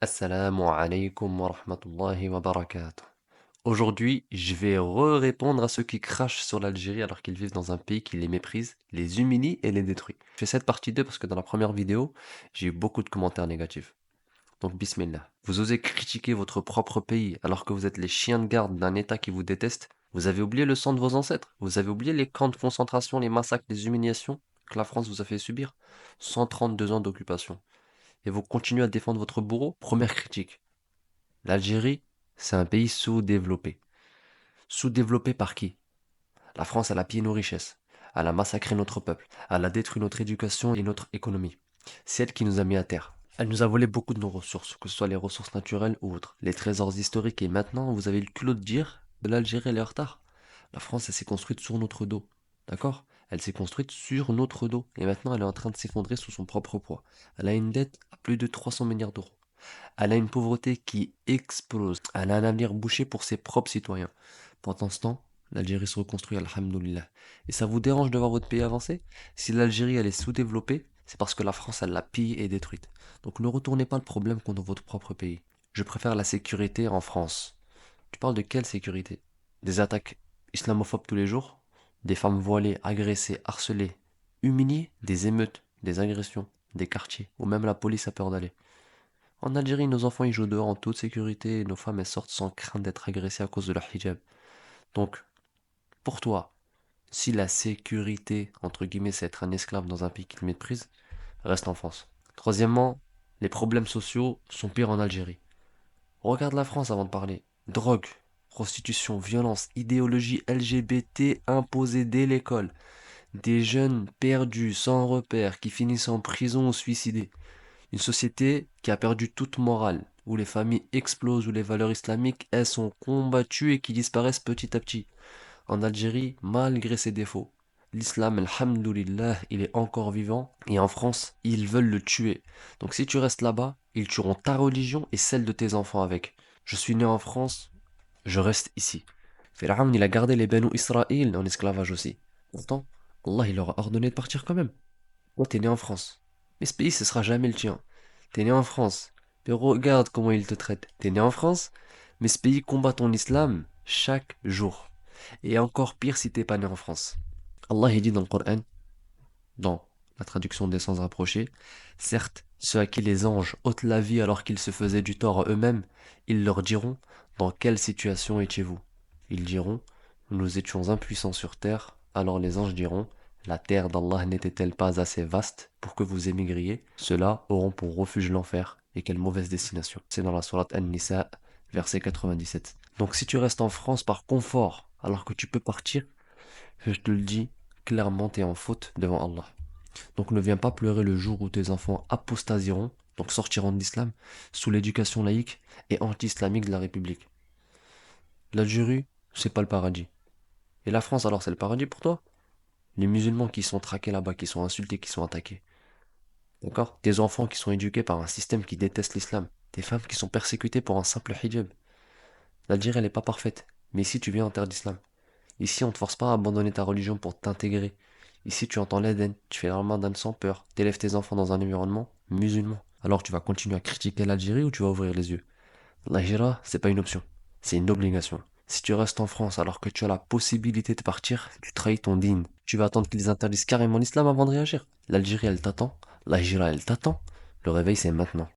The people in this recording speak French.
Assalamu alaikum wa rahmatullahi wa barakatuh. Aujourd'hui, je vais répondre à ceux qui crachent sur l'Algérie alors qu'ils vivent dans un pays qui les méprise, les humilie et les détruit. Je fais cette partie 2 parce que dans la première vidéo, j'ai eu beaucoup de commentaires négatifs. Donc bismillah. Vous osez critiquer votre propre pays alors que vous êtes les chiens de garde d'un État qui vous déteste? Vous avez oublié le sang de vos ancêtres? Vous avez oublié les camps de concentration, les massacres, les humiliations que la France vous a fait subir? 132 ans d'occupation. Et vous continuez à défendre votre bourreau? Première critique. L'Algérie, c'est un pays sous-développé. Sous-développé par qui? La France, elle a pillé nos richesses. Elle a massacré notre peuple. Elle a détruit notre éducation et notre économie. C'est elle qui nous a mis à terre. Elle nous a volé beaucoup de nos ressources, que ce soit les ressources naturelles ou autres, les trésors historiques. Et maintenant, vous avez le culot de dire que l'Algérie, elle est en retard. La France, elle s'est construite sur notre dos. D'accord? Elle s'est construite sur notre dos. Et maintenant, elle est en train de s'effondrer sous son propre poids. Elle a une dette à plus de 300 milliards d'euros. Elle a une pauvreté qui explose. Elle a un avenir bouché pour ses propres citoyens. Pendant ce temps, l'Algérie se reconstruit, alhamdoulilah. Et ça vous dérange de voir votre pays avancer? Si l'Algérie, elle est sous-développée, c'est parce que la France, elle l'a pillée et détruite. Donc ne retournez pas le problème contre votre propre pays. Je préfère la sécurité en France. Tu parles de quelle sécurité? Des attaques islamophobes tous les jours? Des femmes voilées, agressées, harcelées, humiliées? Des émeutes, des agressions, des quartiers, où même la police a peur d'aller. En Algérie, nos enfants ils jouent dehors en toute sécurité et nos femmes elles sortent sans crainte d'être agressées à cause de leur hijab. Donc, pour toi, si la sécurité, entre guillemets, c'est être un esclave dans un pays qui te méprise, reste en France. Troisièmement, les problèmes sociaux sont pires en Algérie. Regarde la France avant de parler. Drogue, prostitution, violence, idéologie LGBT imposée dès l'école. Des jeunes perdus, sans repère, qui finissent en prison ou suicidés. Une société qui a perdu toute morale, où les familles explosent, où les valeurs islamiques, elles sont combattues et qui disparaissent petit à petit. En Algérie, malgré ses défauts, l'islam, alhamdoulilah, il est encore vivant. Et en France, ils veulent le tuer. Donc si tu restes là-bas, ils tueront ta religion et celle de tes enfants avec. Je suis né en France, je reste ici. Pharaon, il a gardé les Benu Israël en esclavage aussi. Pourtant, Allah, il leur a ordonné de partir quand même. Toi, t'es né en France. Mais ce pays, ce sera jamais le tien. T'es né en France. Mais regarde comment il te traite. T'es né en France, mais ce pays combat ton islam chaque jour. Et encore pire si t'es pas né en France. Allah il dit dans le Coran, dans la traduction des sans rapprochés, certes, ceux à qui les anges ôtent la vie alors qu'ils se faisaient du tort à eux-mêmes, ils leur diront, dans quelle situation étiez-vous? Ils diront, nous étions impuissants sur terre, alors les anges diront, la terre d'Allah n'était-elle pas assez vaste pour que vous émigriez? Ceux-là auront pour refuge l'enfer, et quelle mauvaise destination. C'est dans la sourate An-Nisa, verset 97. Donc si tu restes en France par confort, alors que tu peux partir, je te le dis, clairement t'es en faute devant Allah. Donc ne viens pas pleurer le jour où tes enfants apostasieront, donc sortiront de l'islam, sous l'éducation laïque et anti-islamique de la République. L'Algérie, c'est pas le paradis. Et la France, alors c'est le paradis pour toi? Les musulmans qui sont traqués là-bas, qui sont insultés, qui sont attaqués. D'accord? Tes enfants qui sont éduqués par un système qui déteste l'islam. Tes femmes qui sont persécutées pour un simple hijab. L'Algérie, elle n'est pas parfaite. Mais ici, tu viens en terre d'islam. Ici, on ne te force pas à abandonner ta religion pour t'intégrer. Ici, tu entends l'Éden, tu fais le ramadan sans peur, t'élèves tes enfants dans un environnement musulman. Alors tu vas continuer à critiquer l'Algérie ou tu vas ouvrir les yeux? L'Algérie, c'est pas une option, c'est une obligation. Si tu restes en France alors que tu as la possibilité de partir, tu trahis ton digne. Tu vas attendre qu'ils interdisent carrément l'islam avant de réagir. L'Algérie, elle t'attend. L'Algérie, elle t'attend. Le réveil, c'est maintenant.